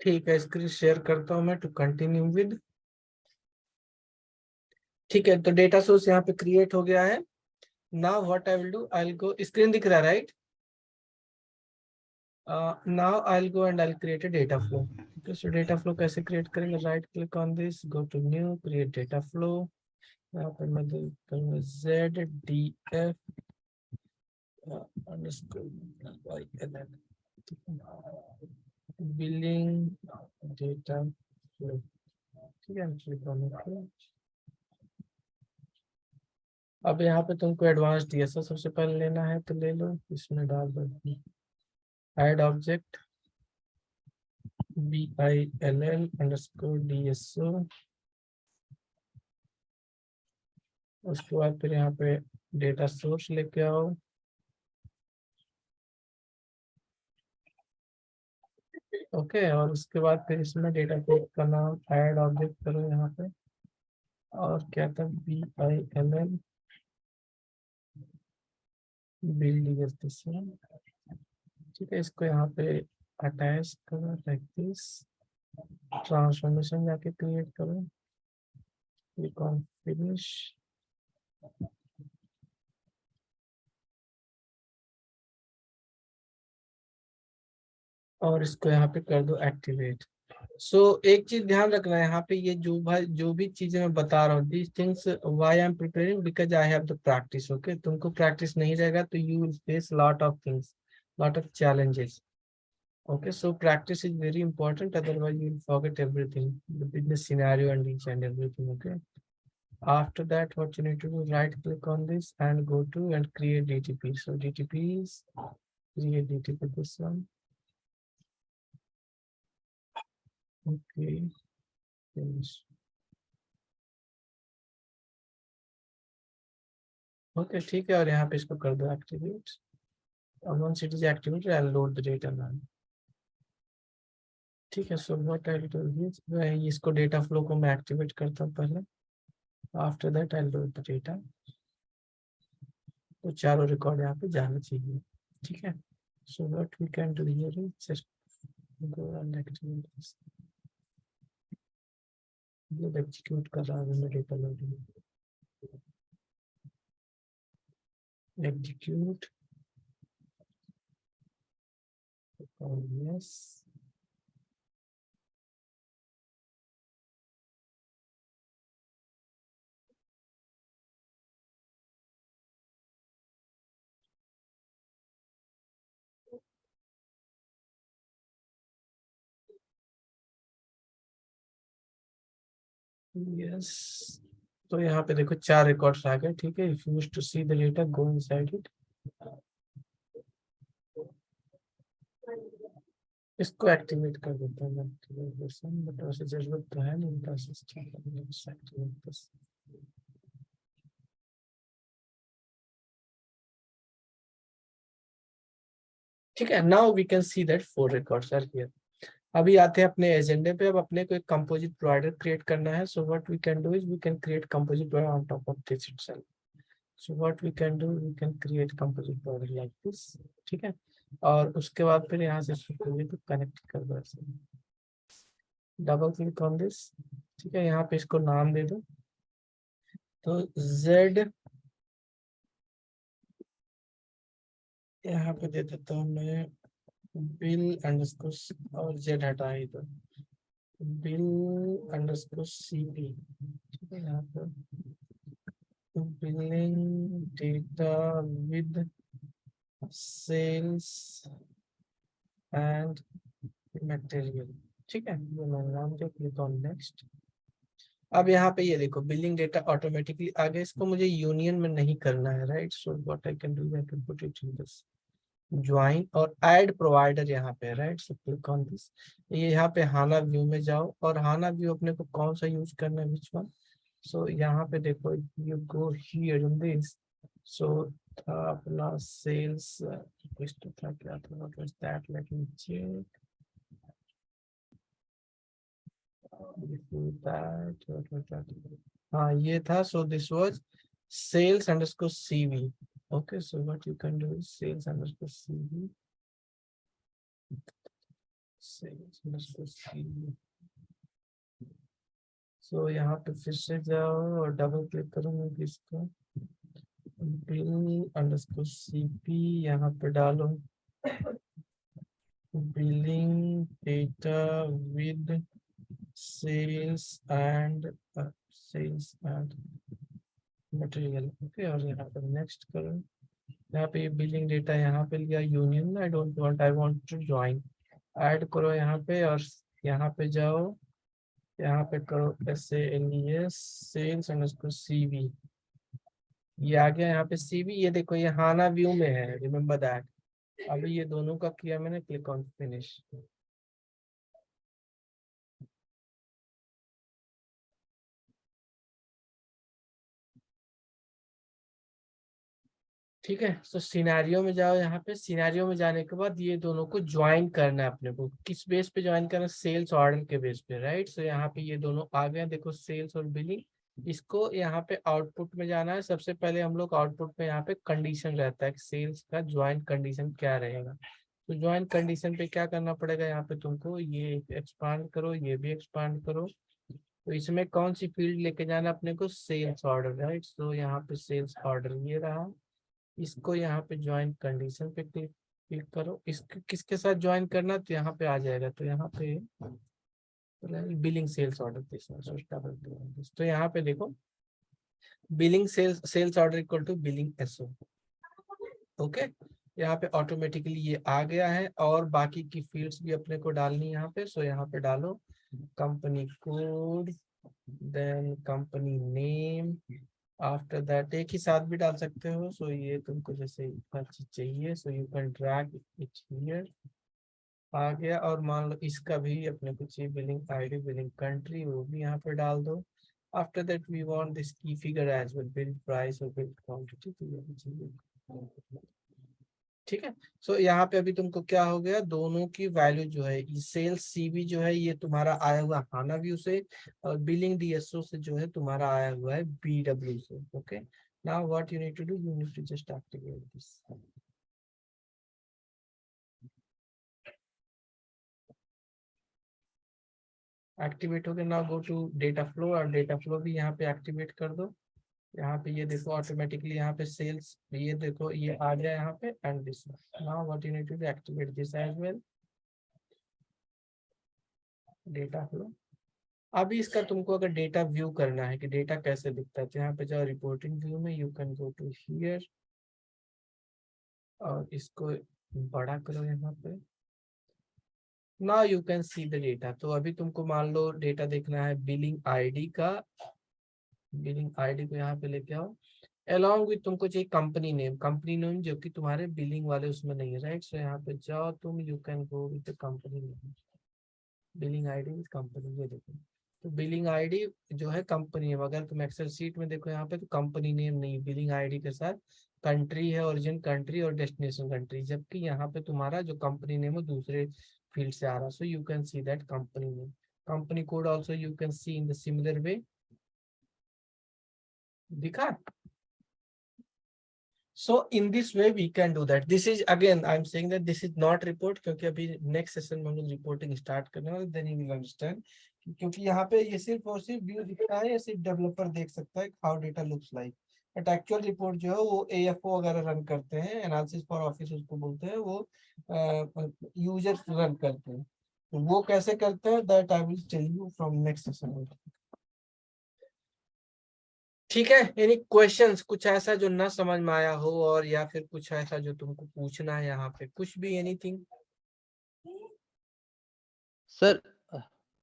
ठीक है, screen share करता हूं मैं टू कंटिन्यू विद। ठीक है, तो डेटा सोर्स यहाँ पे क्रिएट हो गया है। Now what I will do, I will go, screen दिख रहा है right? Now I will go and I will create a data flow. Okay, so data flow कैसे क्रिएट करेंगे? Right click on this, go to new, create data flow. यहाँ पे मैं करूँगा ZDF billing data flow. ठीक है, click on okay. अब यहाँ पे तुमको एडवांस DSO सबसे पहले लेना है तो ले लो, इसमें डाल दो ऐड ऑब्जेक्ट BILL_DSO। उसके बाद फिर यहाँ पे डेटा सोर्स लेके आओ। ओके, और उसके बाद फिर इसमें डेटा टाइप का नाम ऐड ऑब्जेक्ट करो यहाँ पे, और क्या था, BILL बिल्ड। ठीक है, इसको यहाँ पे अटैच करो लाइक दिस, ट्रांसफॉर्मेशन जाके क्रिएट करो, क्लिक ऑन फिनिश। और इसको यहाँ पे कर दो एक्टिवेट। सो एक चीज ध्यान रखना है यहाँ पे, ये जो भी चीजें मैं बता रहा हूँ, these things why I am preparing because I have the practice. Okay, तुमको प्रैक्टिस नहीं रहेगा तो you will face lot of things, lot of challenges. Okay, so practice is very important, otherwise you will forget everything, the business scenario and each and everything. Okay. After that, what you need to do, right click on this and go to and create DTP. So DTP is create DTP, this one. Okay. Finish. Okay, ठीक है, और यहाँ पे इसको कर दो activate. और once it is activated, I'll load the data now. ठीक है, so what I'll do is मैं इसको डेटा फ्लो को मैं एक्टिवेट करता हूँ पहले। After that, I'll load the data. तो चारों रिकॉर्ड यहाँ पे जाना चाहिए। ठीक है, so what we can do here is just go and activate this. ये एग्जीक्यूट कर रहा है डेटा लोडिंग, एग्जीक्यूट और यस। यस, तो यहाँ पे देखो चार रिकॉर्ड्स आ गए। ठीक है, if you wish to see the data go inside it. इसको एक्टिवेट कर देता हूँ मैं, एक्टिवेशन, बट वैसे जरूरत तो है नहीं प्रोसेस। ठीक है, now we can see that 4 records are here. अभी आते हैं अपने एजेंडे पे। अब अपने को एक कंपोजिट प्रोवाइडर क्रिएट करना है। So what we can do is we can create composite provider on top of this itself. So what we can do, we can create composite provider like this. ठीक है, और उसके बाद फिर यहाँ से कनेक्ट कर दो ऐसे, डबल क्लिक ऑन दिस। ठीक है, यहाँ पे इसको नाम दे दो, तो Z, यहाँ पे दे देता हूँ मैं बिल अंडरस्कोर, और Z हटा ही दो, बिल अंडरस्कोर CP। ठीक है, यहाँ पे billing data with sales and material. ठीक है, ये मैं नाम दे, क्लिक ऑन नेक्स्ट। अब यहाँ पे ये देखो बिलिंग डेटा ऑटोमेटिकली आ गया। इसको मुझे यूनियन में नहीं करना है, right? So what I can do, I can put it in this join और ऐड प्रोवाइडर यहाँ पे, right? So click on this. ये यहाँ पे हाना व्यू में जाओ, और हाना व्यू अपने को कौन सा यूज करना है, विच वन? सो यहाँ पे देखो, you go here in this. So अपना सेल्स रिक्वेस्ट था, क्या था, what was that, let me check that, हाँ ये था। So this was sales underscore CV. Okay, so what you can do is sales underscore CV, सो यहाँ पे फिर से जाओ और डबल क्लिक करूंगा इसको, बिल अंडरस्कोर सीपी यहाँ पे डालो, billing data with sales and material. Okay, और यहाँ पर नेक्स्ट करो। यहाँ पे बिलिंग डेटा यहाँ पे लिया union, I don't want, I want to join. Add करो यहाँ पे और यहाँ पे जाओ, यहाँ पे करो SALES सेल्स अंडरस्कोर CV। ये आ गया यहाँ पे CV। ये देखो ये हाना व्यू में है, रिमेम्बर दैट। अभी ये दोनों का किया मैंने, क्लिक ऑन फिनिश। ठीक है, तो सिनेरियो में जाओ। यहाँ पे सिनेरियो में जाने के बाद ये दोनों को ज्वाइन करना है अपने को। किस बेस पे ज्वाइन करना है? सेल्स ऑर्डर के बेस पे, राइट। सो यहाँ पे ये दोनों आ गए, देखो सेल्स और बिलिंग। इसको यहाँ पे आउटपुट में जाना है। सबसे पहले हम लोग आउटपुट में यहाँ पे कंडीशन रहता है कि सेल्स का ज्वाइन कंडीशन क्या रहेगा। तो ज्वाइन कंडीशन पे क्या करना पड़ेगा, यहाँ पे तुमको ये एक्सपांड करो, ये भी एक्सपांड करो। तो इसमें कौन सी फील्ड लेके जाना अपने को? Sales order, right. सो यहाँ पे सेल्स ऑर्डर ये रहा। इसको यहाँ पे ज्वाइन कंडीशन पे क्लिक क्लिक करो। इसको किसके साथ ज्वाइन करना, तो यहाँ पे आ जाएगा। तो यहाँ पे बिलिंग सेल्स ऑर्डर, तो यहाँ पे देखो billing sales order equal to billing SO। Okay, यहाँ पे ऑटोमेटिकली ये आ गया है। और बाकी की फील्ड्स भी अपने को डालनी है यहाँ पे। सो यहाँ पे डालो company code, then company name. After that एक ही साथ भी डाल सकते हो। सो ये तुमको जैसे चीज चाहिए, so you can drag it here. आ गया। और मान लो इसका भी अपने को चाहिए बिलिंग ID, बिलिंग कंट्री, वो भी यहाँ पे डाल दो। After that we want this key figure as well, billed price और बिल्ड क्वांटिटी, तो ये भी चाहिए। ठीक है, सो यहाँ पे अभी तुमको क्या हो गया, दोनों की वैल्यू जो है, सेल्स CV जो है ये तुम्हारा आया हुआ हाना व्यू से, और बिलिंग DSO से जो है तुम्हारा आया हुआ है BW से। Okay, now what you need to do, you need to just activate this. Activate हो गया। Now go to data flow, और डेटा फ्लो भी यहाँ पे एक्टिवेट कर दो। यहाँ पे ये देखो ऑटोमेटिकली यहाँ पे सेल्स, ये देखो ये आ गया यहाँ पे, and this. Now what you need to do, activate this as well, data flow. अभी इसका तुमको अगर डेटा व्यू करना है कि डेटा कैसे दिखता है, तो यहाँ पे जाओ रिपोर्टिंग व्यू में, you can go to here और इसको बड़ा करो यहाँ पे। Now you can see the data. तो अभी तुमको मान लो डेटा देखना है बिलिंग ID का, बिलिंग ID को यहाँ पे लेके आओ। अलॉन्ग विथ तुमको चाहिए कंपनी नेम जो कि तुम्हारे बिलिंग वाले उसमें नहीं है, राइट। सो यहाँ पे जाओ तुम, you can go with company name, billing ID with company. ये देखो, तो बिलिंग ID जो है कंपनी नेम। अगर तुम एक्सेल शीट में देखो यहाँ पे, तो कंपनी नेम नहीं, बिलिंग ID के साथ कंट्री है, ओरिजिन कंट्री और डेस्टिनेशन कंट्री, जबकि यहाँ पे तुम्हारा जो कंपनी नेम है दूसरे फील्ड से आ रहा है। सो you can see that company name, company code also you can C in the similar way. दिखा? So in this way we can do that. This is again I'm saying that this is not report, क्योंकि अभी next session में हम लोग reporting start करने वाले, then you will understand। क्योंकि यहाँ पे ये सिर्फ और सिर्फ व्यू दिखता है, या सिर्फ डेवलपर देख सकता है how data looks like। But actual report जो है वो AFO वगैरह रन करते हैं, एनालिसिस फॉर ऑफिस उसको बोलते हैं, वो यूजर्स रन करते हैं। तो वो कैसे करते हैं, that I will tell you from next session. ठीक है, एनी क्वेश्चंस, कुछ ऐसा जो ना समझ में आया हो, और या फिर कुछ ऐसा जो तुमको पूछना है यहाँ पे, कुछ भी, एनीथिंग? सर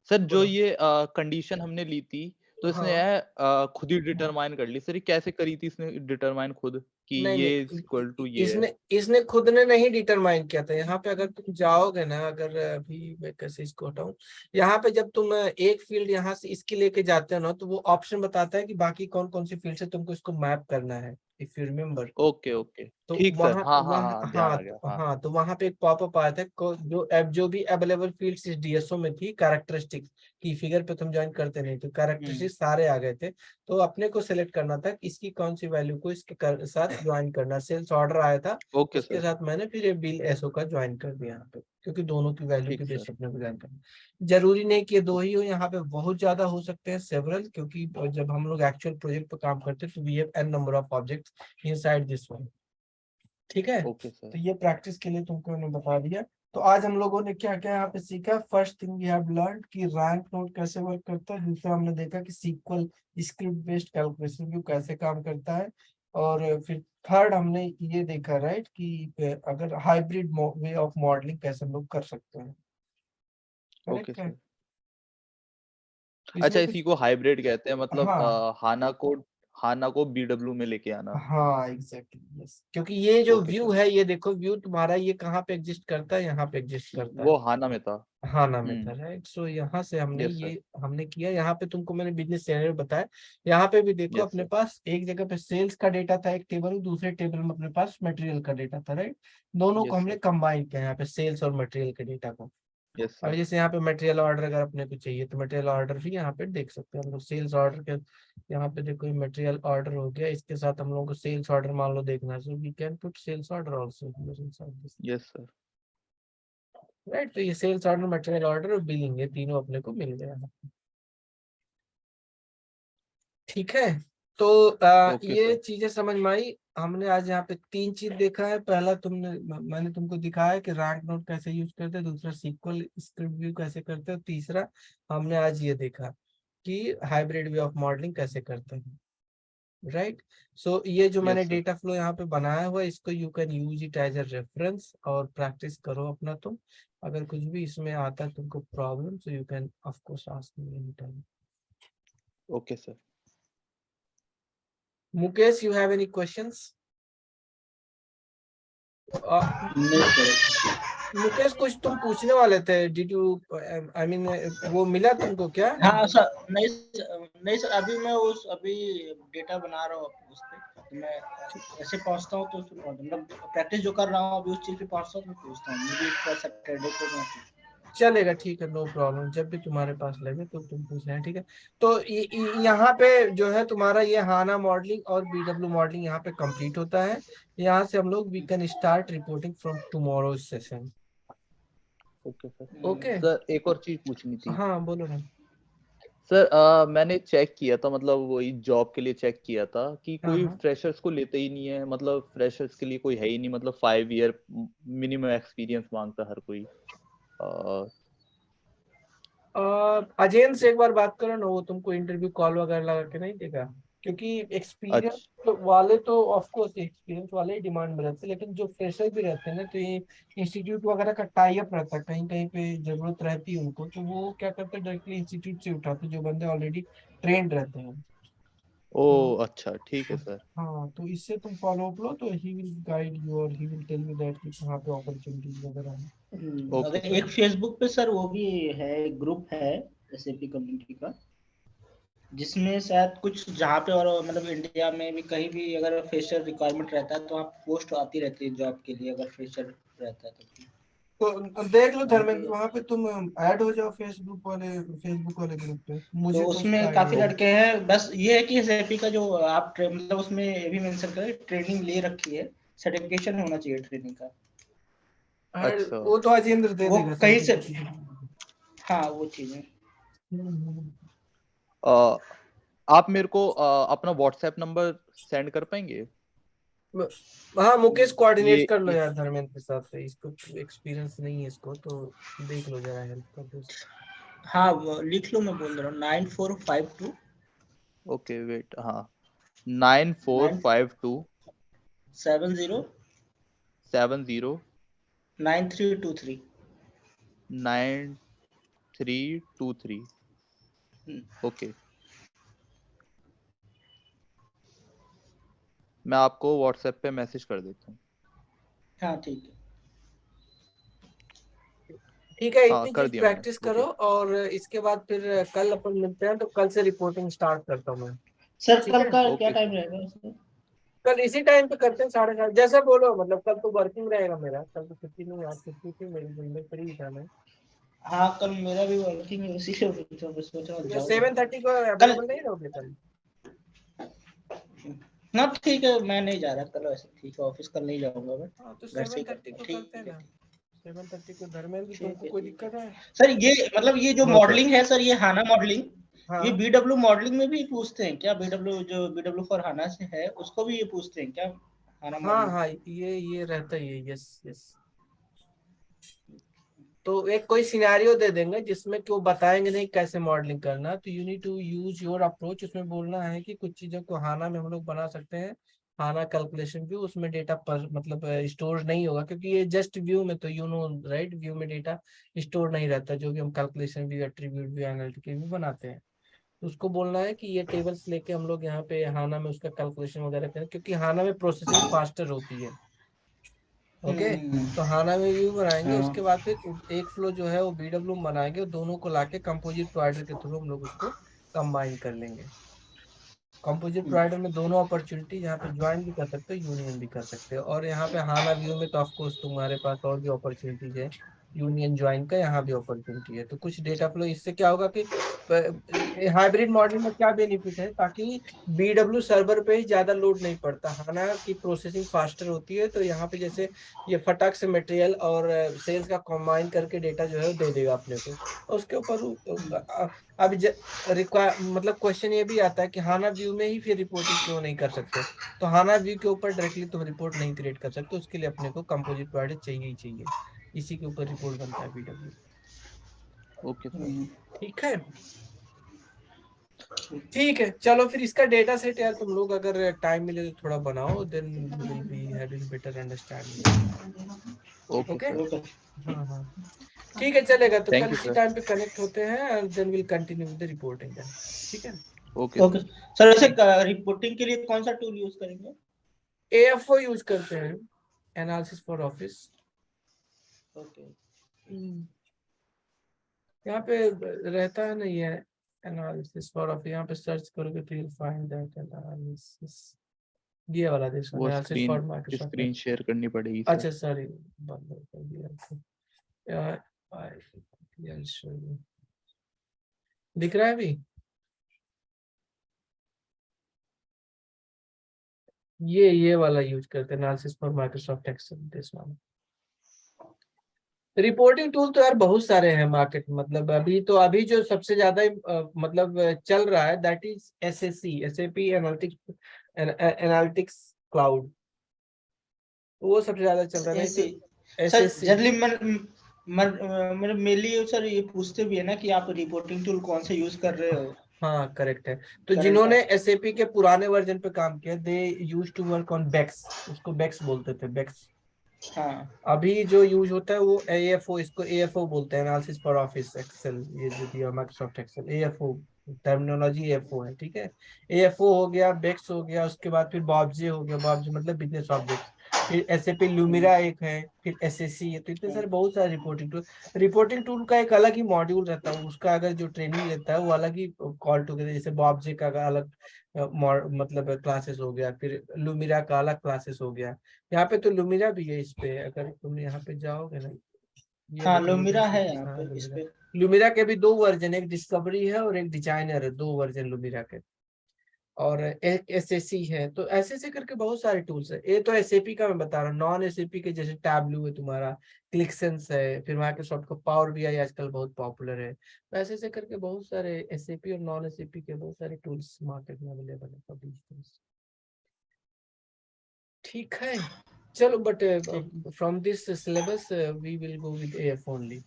सर जो बोलो। ये कंडीशन हमने ली थी, तो इसने हाँ, खुद ही डिटरमाइन कर ली। सर ये कैसे करी थी इसने डिटरमाइन खुद कि नहीं ये नहीं, इक्वल टू ये है? इसने खुद ने नहीं डिटरमाइन किया था। यहाँ पे अगर तुम जाओगे ना, अगर अभी मैं कैसे इसको हटाऊं, यहाँ पे जब तुम एक फील्ड यहाँ से इसकी लेके जाते हो ना, तो वो ऑप्शन बताता है कि बाकी कौन कौन सी फील्ड से तुमको इसको मैप करना है, if you remember. Okay okay, तो ठीक सर, वहाँ हाँ हाँ वहाँ हाँ, ध्यान हाँ आ गया, हाँ। हाँ, तो वहाँ पे एक पॉपअप आया था जो अब जो भी अवेलेबल फील्ड्स इस DSO में थी, कैरेक्टरिस्टिक्स की फिगर पे तुम ज्वाइन करते नहीं, तो कैरेक्टरिस्टिक्स सारे आ गए थे। तो अपने को सिलेक्ट करना था कि इसकी कौन सी वैल्यू को इसके साथ ज्वाइन करना। सेल्स ऑर्डर आया था, ओके उसके सर। साथ मैंने फिर बिल SO का ज्वाइन कर दिया यहाँ पे। क्योंकि दोनों की वैल्यू ठीक के बेस सर। पे अपने को जानना है। जरूरी नहीं कि ये दो ही हो, यहाँ पे बहुत ज्यादा हो सकते हैं, सेवरल, क्योंकि जब हम लोग एक्चुअल प्रोजेक्ट पे काम करते हैं तो we have an number of objects inside this one. ठीक है, ओके सर। तो ये प्रैक्टिस के लिए तुमको मैंने बता दिया। तो आज हम लोगों ने क्या क्या यहाँ पे सीखा। First thing we have learn कि रैंक नोड कैसे वर्क करता है। दूसरा हमने देखा कि SQL script based calculation view कैसे काम करता है। और फिर थर्ड हमने ये देखा राइट कि अगर हाइब्रिड वे ऑफ मॉडलिंग कैसे हम लोग कर सकते हैं। ओके करेक्ट है, सर। तो अच्छा, इसमें इसी कुछ। को हाइब्रिड कहते हैं, मतलब हाँ हाना को बीडब्ल्यू में लेके आना। हाँ एग्जैक्टली यस, क्योंकि ये जो ओके व्यू सर। है, ये देखो व्यू तुम्हारा ये कहाँ पे एग्जिस्ट करता है, यहाँ पे एग्जिस्ट करता है। वो हाना में था। हाँ ना में था हम्म। राइट। सो यहाँ से हमने यस सर। ये हमने किया। यहाँ पे तुमको मैंने बिजनेस सिनेरियो बताया। यहाँ पे भी देखो यस अपने सर। पास एक जगह पे सेल्स का डेटा था एक टेबल में, दूसरे टेबल में अपने पास मटेरियल का डेटा था राइट। दोनों को यस हमने सर। कंबाइन किया यहाँ पे, सेल्स और मटेरियल के डेटा को। यस और सर। जैसे यहाँ पे मटेरियल ऑर्डर अगर अपने को चाहिए तो मटेरियल ऑर्डर भी यहाँ पे देख सकते हैं हम लोग। सेल्स ऑर्डर के यहाँ पे देखो मटेरियल ऑर्डर हो गया, इसके साथ हम लोगों को सेल्स ऑर्डर मान लो देखना है, so we can put sales order also yes sir. Right. तो ये सेल्स ऑर्डर, मटेरियल ऑर्डर और बिलिंग, ये तीनों अपने को मिल गया है। ठीक है, तो ओके ये सर। चीजें समझ में आई। हमने आज यहाँ पे तीन चीज देखा है। पहला मैंने तुमको दिखाया कि रैंक नोड कैसे यूज करते हैं, दूसरा सीक्वल स्क्रिप्ट व्यू कैसे करते हैं, और तीसरा हमने आज ये देखा कि हाइब्रिड वे ऑफ मॉडलिंग कैसे करते हैं। राइट। सो ये जो मैंने यस सर। डेटा फ्लो यहाँ पे बनाया हुआ है, इसको you can use it as a reference और प्रैक्टिस करो अपना तुम। अगर कुछ भी इसमें आता है तुमको problem, so you can of course ask me any time. Okay sir. Mukesh, you have any questions? नहीं सर। मुकेश कुछ तुम पूछने वाले थे, डिड यू आई मीन वो मिला तुमको क्या? हाँ सर, नहीं सर, अभी मैं अभी डेटा बना रहा हूँ उस पे। तो मैं ऐसे पहुंचता हूँ तो मतलब प्रैक्टिस जो कर रहा हूँ अभी उस चीज पे पहुंचता हूँ तो पूछता हूँ। मे बी सैटरडे को मैं चलेगा, ठीक है, नो प्रॉब्लम, जब भी तुम्हारे पास लगे तो तुम पूछ लेना। ठीक है, तो यहाँ पे जो है तुम्हारा ये हाना मॉडलिंग और बीडब्ल्यू मॉडलिंग यहाँ पे कंप्लीट होता है। यहाँ से हम लोग we can start reporting from tomorrow session. Okay sir. Okay, sir एक और चीज पूछनी थी। हाँ बोलो ना। सर मैंने चेक किया था, मतलब वही जॉब के लिए चेक किया था कि हाँ कोई हाँ, फ्रेशर्स को लेते ही नहीं है, मतलब फ्रेशर्स के लिए कोई है ही नहीं, मतलब 5 ईयर मिनिमम एक्सपीरियंस मांगता हर कोई। अ, अजैन से एक बार बात करो ना, वो तुमको इंटरव्यू कॉल वगैरह लगा के नहीं देगा। क्योंकि एक्सपीरियंस अच्छा। वाले तो ऑफ कोर्स एक्सपीरियंस वाले ही डिमांड में रहते हैं, लेकिन जो फ्रेशर भी रहते हैं ना, तो ये इंस्टीट्यूट वगैरह का टाई अप रहता है, कहीं कहीं पे जरूरत रहती है उनको, तो वो क्या करते हैं डायरेक्टली इंस्टीट्यूट से उठाते हैं जो बंदे ऑलरेडी ट्रेंड रहते हैं। ओ तो अच्छा, ठीक है सर। हाँ, तो इससे तुम फॉलो अप लो तो ही विल गाइड यू और he will tell you that कि कहाँ पे अपॉर्चुनिटीज वगैरह है। ओके अगर सर। एक फेसबुक पे सर वो भी है, ग्रुप है एसएपी कम्युनिटी का, जिसमें शायद कुछ जहाँ पे और मतलब इंडिया में भी कहीं भी अगर फ्रेशर रिक्वायरमेंट रहता है तो वहाँ पोस्ट आती रहती है जॉब के लिए, अगर फ्रेशर रहता है तो। तो देख लो वहाँ धर्मेंद्र, पे वहां पे तुम ऐड हो जाओ फेसबुक वाले ग्रुप पे, तो मुझे तो उसका उसमें काफी आइडिया है। लड़के हैं, बस ये है कि एसएपी का जो आप मतलब उसमें ये भी मेंशन करें ट्रेनिंग ले रखी है, सर्टिफिकेशन होना चाहिए ट्रेनिंग का। ऐड अच्छा। वो तो अजेंद्र दे वो देगा कहीं से, सर्टिफिकेट। हाँ वो चीजें। अ, आप मेरे को अपना व्हाट्सएप नंबर सेंड कर पाएंगे? हाँ मुकेश, कोऑर्डिनेट ये कर लो यार धर्मेंद्र के साथ पे, इसको एक्सपीरियंस नहीं है इसको, तो देख लो जरा, हेल्प कर दो इसको। हाँ लिख लो, मैं बोल रहा हूँ 9452 ओके वेट, हाँ, 9452 70 70 9323। 9323। ओके, मैं आपको व्हाट्सएप पे मैसेज कर देता हूँ। हाँ ठीक है। ठीक है, हाँ इतनी कर चीज दिया मैंने। प्रैक्टिस करो, ओके। और इसके बाद फिर कल अपन मिलते हैं, तो कल से रिपोर्टिंग स्टार्ट करता हूँ मैं। सर ठीक कल है, का क्या ओके टाइम सर। रहेगा इसमें? कल इसी टाइम पे करते हैं 7:30, जैसा बोलो, मतलब कल तो वर्किंग रहेगा मेरा, कल तो छुट्टी नहीं, आज छुट्टी थी मेरी, मुंबई फ्री था मैं। हाँ कल मेरा भी वर्किंग है, इसीलिए तो मैं सोच रहा हूँ तो जाऊँ 7:30 को कल। अवेलेबल नहीं रहोगे कल? ना ठीक है, मैं नहीं जा रहा कल, वैसे ठीक है, ऑफिस कल नहीं जाऊंगा मैं, हाँ तो घर से सेवन ही थर्टी करूँगा। को ठीक करते हैं है ना। ठीक। 730 को धर्मेंद्र, ठीक तुमको है, कोई ठीक है। दिक्कत है? सर ये मतलब ये जो नो सर। मॉडलिंग है सर, ये हाना मॉडलिंग, ये हाँ बीडब्ल्यू मॉडलिंग में भी पूछते हैं क्या? बीडब्ल्यू जो बीडब्ल्यू फॉर हाना से है उसको भी ये पूछते हैं क्या, हाना हाँ मॉडलिंग? हाँ, ये रहता ही है, यस यस। तो एक कोई सिनेरियो दे देंगे जिसमें कि वो बताएंगे नहीं कैसे मॉडलिंग करना, तो you need to use your approach. उसमें बोलना है कि कुछ चीजों को हाना में हम लोग बना सकते हैं, हाना कैलकुलेशन व्यू, उसमें डेटा पर मतलब स्टोर नहीं होगा, क्योंकि ये जस्ट व्यू में तो यू नो राइट, व्यू में डेटा स्टोर नहीं रहता, जो भी हम calculation view, attribute view, analytic view बनाते हैं। तो उसको बोलना है कि ये टेबल्स लेके हम लोग यहाँ पे हाना में उसका कैलकुलेशन वगैरह करें, क्योंकि हाना में प्रोसेसिंग फास्टर होती है। ओके, तो हाना में व्यू बनाएंगे, उसके हाँ। बाद फिर एक फ्लो जो है वो बीडब्ल्यू बनाएंगे, दोनों को लाके कंपोजिट प्रोवाइडर के थ्रू हम लोग उसको कंबाइन कर लेंगे। कंपोजिट प्रोवाइडर में दोनों अपॉर्चुनिटी, यहाँ पे ज्वाइन भी कर सकते हो, यूनियन भी कर सकते हो, और यहाँ पे हाना व्यू में तो ऑफकोर्स तुम्हारे पास और भी अपॉर्चुनिटीज है, यूनियन ज्वाइन का यहाँ भी अपॉर्चुनिटी है। तो कुछ डेटा फ्लो, इससे क्या होगा कि हाइब्रिड मॉडल में क्या बेनिफिट है, ताकि बीडब्ल्यू सर्वर पे ही ज्यादा लोड नहीं पड़ता, हाना की प्रोसेसिंग फास्टर होती है, तो यहाँ पे जैसे ये फटाक से मटेरियल और सेल्स का कंबाइन करके डेटा जो है वो दे देगा अपने को। और उसके ऊपर अब रिक्वायर मतलब क्वेश्चन ये भी आता है कि हाना व्यू में ही फिर रिपोर्टिंग क्यों नहीं कर सकते? तो हाना व्यू के ऊपर डायरेक्टली तुम रिपोर्ट नहीं क्रिएट कर सकते, उसके लिए अपने को कंपोजिट प्रोवाइडर चाहिए ही चाहिए, इसी के ऊपर रिपोर्ट बनता है बीडब्ल्यू। Okay sir. ठीक है, ठीक है, चलो फिर इसका डेटा सेट यार तुम लोग अगर टाइम मिले तो थोड़ा बनाओ, then will be having better understanding. Okay okay, sir. हाँ हाँ, ठीक है, चलेगा, तो थैंक कल यू इसी सर। टाइम पे कनेक्ट होते हैं, और then will continue with the reporting then. ठीक है, ओके ओके सर। सर, वैसे रिपोर्टिंग के लिए कौन सा टूल यूज करेंगे? एएफओ यूज करते हैं, एनालिसिस फॉर ऑफिस। ओके। यहाँ पे रहता है नहीं है एनालिसिस फॉर ऑफिस, यहाँ पे सर्च करोगे तो यू फाइंड दैट एनालिसिस, ये वाला देखो, वो analysis screen for Microsoft. Screen share करनी पड़ेगी सर। अच्छा सॉरी, बंद कर दिया। यार, I'll show you। दिख रहा है अभी? ये वाला यूज करते हैं, analysis for Microsoft Excel, this one. Reporting tool तो यार बहुत सारे हैं मार्केट में, मतलब अभी जो सबसे ज्यादा मतलब चल रहा है, that is SSC, SAP analytics, analytics cloud, वो सबसे ज्यादा चल रहा है, नहीं ऐसे तो सर एसएससी। जनरली मेरे मेनली सर ये पूछते भी है ना कि आप रिपोर्टिंग टूल कौन से यूज कर रहे हो हाँ करेक्ट है, तो करंट जिन्होंने टाइम। एसएपी के पुराने वर्जन पे काम किया, they used to work on BEx, उसको बेक्स बोलते थे, बेक्स। हाँ। अभी जो यूज होता है वो एएफओ, इसको एएफओ बोलते हैं, एनालिसिस फॉर ऑफिस एक्सेल, ये जो दिया Microsoft Excel, AFO terminology, AFO है, ठीक है। एएफओ हो गया, बेक्स हो गया, उसके बाद फिर बॉब्जे हो गया, बॉब्जे मतलब बिजनेस ऑब्जेक्ट्स, फिर एसएपी लुमिरा एक है, फिर एसएससी है, तो इतने सारे बहुत सारे रिपोर्टिंग टूल। रिपोर्टिंग टूल का एक अलग ही मॉड्यूल रहता है, उसका अगर जो ट्रेनिंग लेता है वो अलग ही कॉल टुगेदर, जैसे बॉब्जे का अलग मतलब क्लासेस हो गया, फिर लुमिरा का अलग क्लासेस हो गया। यहाँ पे तो लुमिरा भी है, इस पे अगर तुम यहाँ पे जाओगे ना, ये हाँ देखो लुमिरा लीडरशिप, है यहाँ हाँ पे इस लुमिरा। पे। लुमिरा के भी दो वर्जन, एक डिस्कवरी है और एक डिजाइनर है, दो वर्जन लुमिरा के, और एक एसएससी है, तो ऐसे करके बहुत सारे टूल्स है। ये तो एसएपी का मैं बता रहा हूँ, नॉन एसएपी के जैसे टैबलू है तुम्हारा, क्लिकसेंस है, फिर माइक्रोसॉफ्ट का पावर बीआई आजकल बहुत पॉपुलर है, तो ऐसे करके बहुत सारे एसएपी और नॉन एसएपी के बहुत सारे टूल्स मार्केट में अवेलेबल है for these things। ठीक है, चलो, बट ठीक from this syllabus we will go with AF only.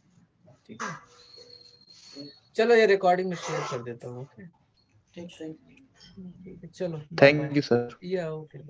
ठीक है, चलो ये रिकॉर्डिंग में शेयर कर देता हूँ। ओके, ठीक। ठीक है, चलो bye bye. Thank you sir. Yeah okay.